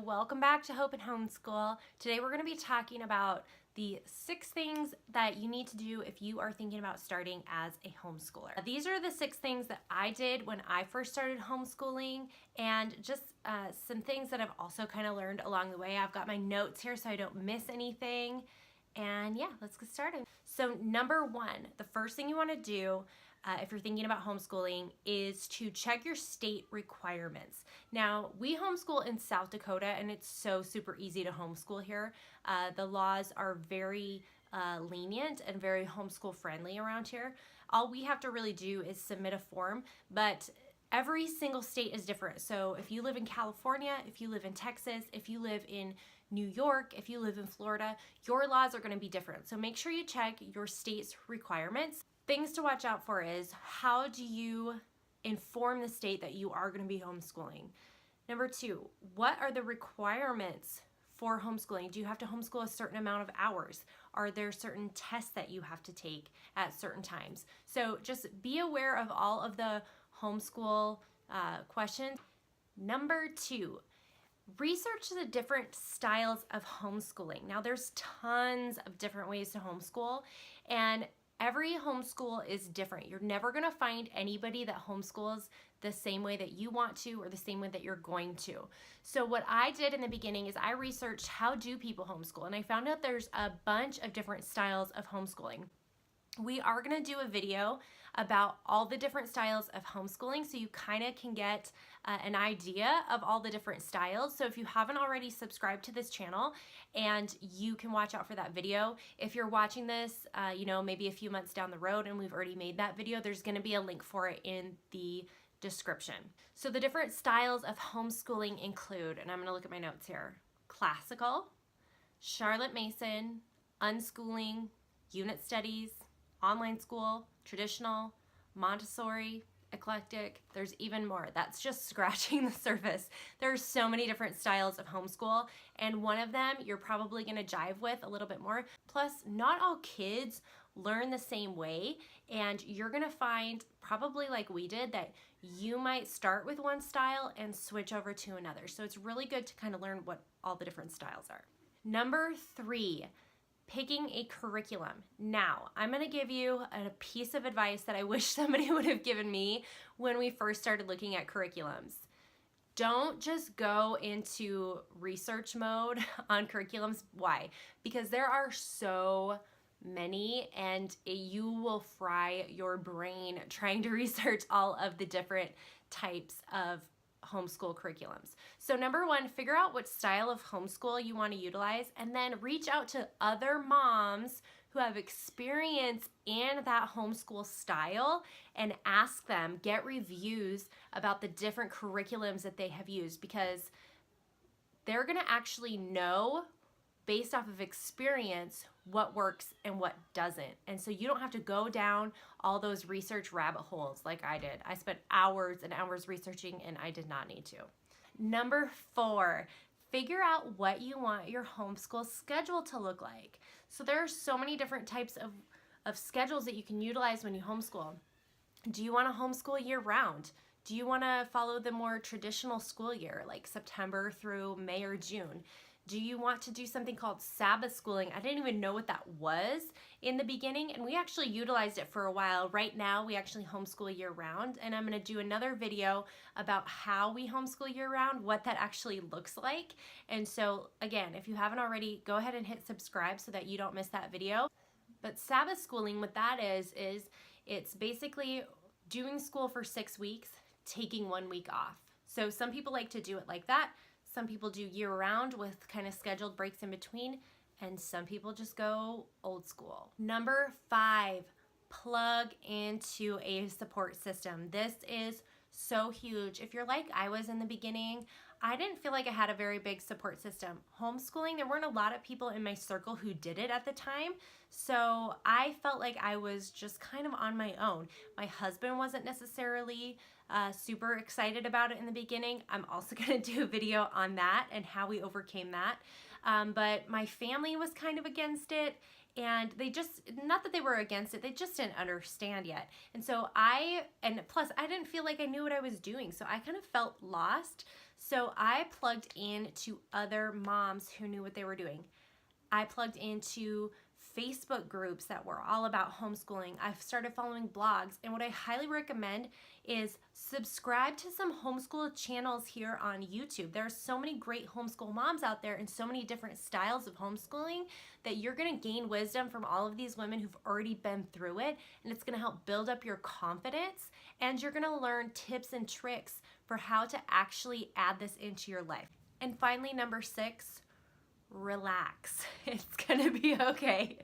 welcome back to Hope and Homeschool. Today we're going to be talking about the 6 things that you need to do if you are thinking about starting as a homeschooler. These are the 6 things that I did when I first started homeschooling, and just some things that I've also kind of learned along the way. I've got my notes here so I don't miss anything. And yeah, let's get started. So number 1, the first thing you want to do if you're thinking about homeschooling is to check your state requirements. Now, we homeschool in South Dakota, and it's so super easy to homeschool here. The laws are very lenient and very homeschool friendly around here. All we have to really do is submit a form, but every single state is different. So if you live in California, if you live in Texas, if you live in New York, if you live in Florida, your laws are going to be different. So make sure you check your state's requirements. Things to watch out for is, how do you inform the state that you are going to be homeschooling? Number 2, what are the requirements for homeschooling? Do you have to homeschool a certain amount of hours? Are there certain tests that you have to take at certain times? So just be aware of all of the homeschool questions. Number 2, research the different styles of homeschooling. Now, there's tons of different ways to homeschool, and every homeschool is different. You're never going to find anybody that homeschools the same way that you want to or the same way that you're going to. So what I did in the beginning is I researched, how do people homeschool? And I found out there's a bunch of different styles of homeschooling. We are going to do a video about all the different styles of homeschooling, so you kind of can get an idea of all the different styles. So if you haven't already subscribed to this channel, and you can watch out for that video. If you're watching this, maybe a few months down the road and we've already made that video, there's going to be a link for it in the description. So the different styles of homeschooling include, and I'm going to look at my notes here, classical, Charlotte Mason, unschooling, unit studies, online school, traditional, Montessori, eclectic. There's even more. That's just scratching the surface. There are so many different styles of homeschool, and one of them you're probably going to jive with a little bit more. Plus, not all kids learn the same way, and you're going to find, probably like we did, that you might start with one style and switch over to another. So it's really good to kind of learn what all the different styles are. Number 3, picking a curriculum. Now, I'm going to give you a piece of advice that I wish somebody would have given me when we first started looking at curriculums. Don't just go into research mode on curriculums. Why? Because there are so many, and you will fry your brain trying to research all of the different types of homeschool curriculums. So number 1, figure out what style of homeschool you want to utilize, and then reach out to other moms who have experience in that homeschool style and ask them, get reviews about the different curriculums that they have used, because they're going to actually know based off of experience what works and what doesn't. And so you don't have to go down all those research rabbit holes like I did. I spent hours and hours researching, and I did not need to. Number 4, figure out what you want your homeschool schedule to look like. So there are so many different types of schedules that you can utilize when you homeschool. Do you want to homeschool year round? Do you want to follow the more traditional school year, like September through May or June? Do you want to do something called Sabbath schooling? I didn't even know what that was in the beginning, and we actually utilized it for a while. Right now, we actually homeschool year round, and I'm going to do another video about how we homeschool year round, what that actually looks like. And so again, if you haven't already, go ahead and hit subscribe so that you don't miss that video. But Sabbath schooling, what that is it's basically doing school for 6 weeks, taking 1 week off. So some people like to do it like that. Some people do year round with kind of scheduled breaks in between, and some people just go old school. Number 5, plug into a support system. This is so huge. If you're like I was in the beginning, I didn't feel like I had a very big support system. Homeschooling, there weren't a lot of people in my circle who did it at the time, so I felt like I was just kind of on my own. My husband wasn't necessarily super excited about it in the beginning. I'm also going to do a video on that and how we overcame that. But my family was kind of against it, and they just, not that they were against it, they just didn't understand yet. And so and plus I didn't feel like I knew what I was doing, so I kind of felt lost. So I plugged into other moms who knew what they were doing. I plugged into Facebook groups that were all about homeschooling. I've started following blogs, and what I highly recommend is subscribe to some homeschool channels here on YouTube. There are so many great homeschool moms out there and so many different styles of homeschooling that you're going to gain wisdom from all of these women who've already been through it, and it's going to help build up your confidence, and you're going to learn tips and tricks for how to actually add this into your life. And finally, number 6, relax. It's gonna be okay.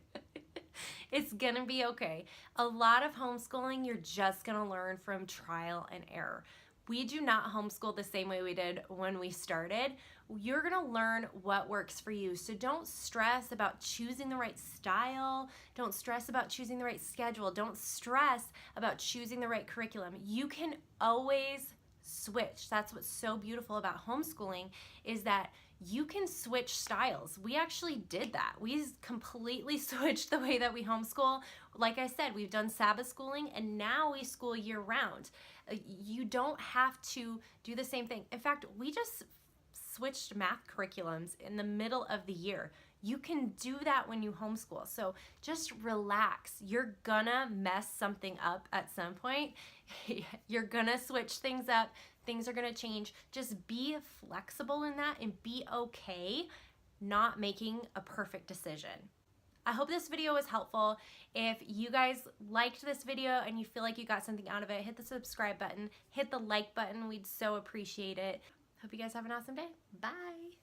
It's gonna be okay. A lot of homeschooling, you're just gonna learn from trial and error. We do not homeschool the same way we did when we started. You're gonna learn what works for you. So don't stress about choosing the right style. Don't stress about choosing the right schedule. Don't stress about choosing the right curriculum. You can always switch. That's what's so beautiful about homeschooling, is that you can switch styles. We actually did that. We completely switched the way that we homeschool. Like I said, we've done Sabbath schooling, and now we school year round. You don't have to do the same thing. In fact, we just switched math curriculums in the middle of the year. You can do that when you homeschool. So just relax. You're gonna mess something up at some point. You're gonna switch things up. Things are gonna change. Just be flexible in that and be okay not making a perfect decision. I hope this video was helpful. If you guys liked this video and you feel like you got something out of it, hit the subscribe button, hit the like button. We'd so appreciate it. Hope you guys have an awesome day. Bye.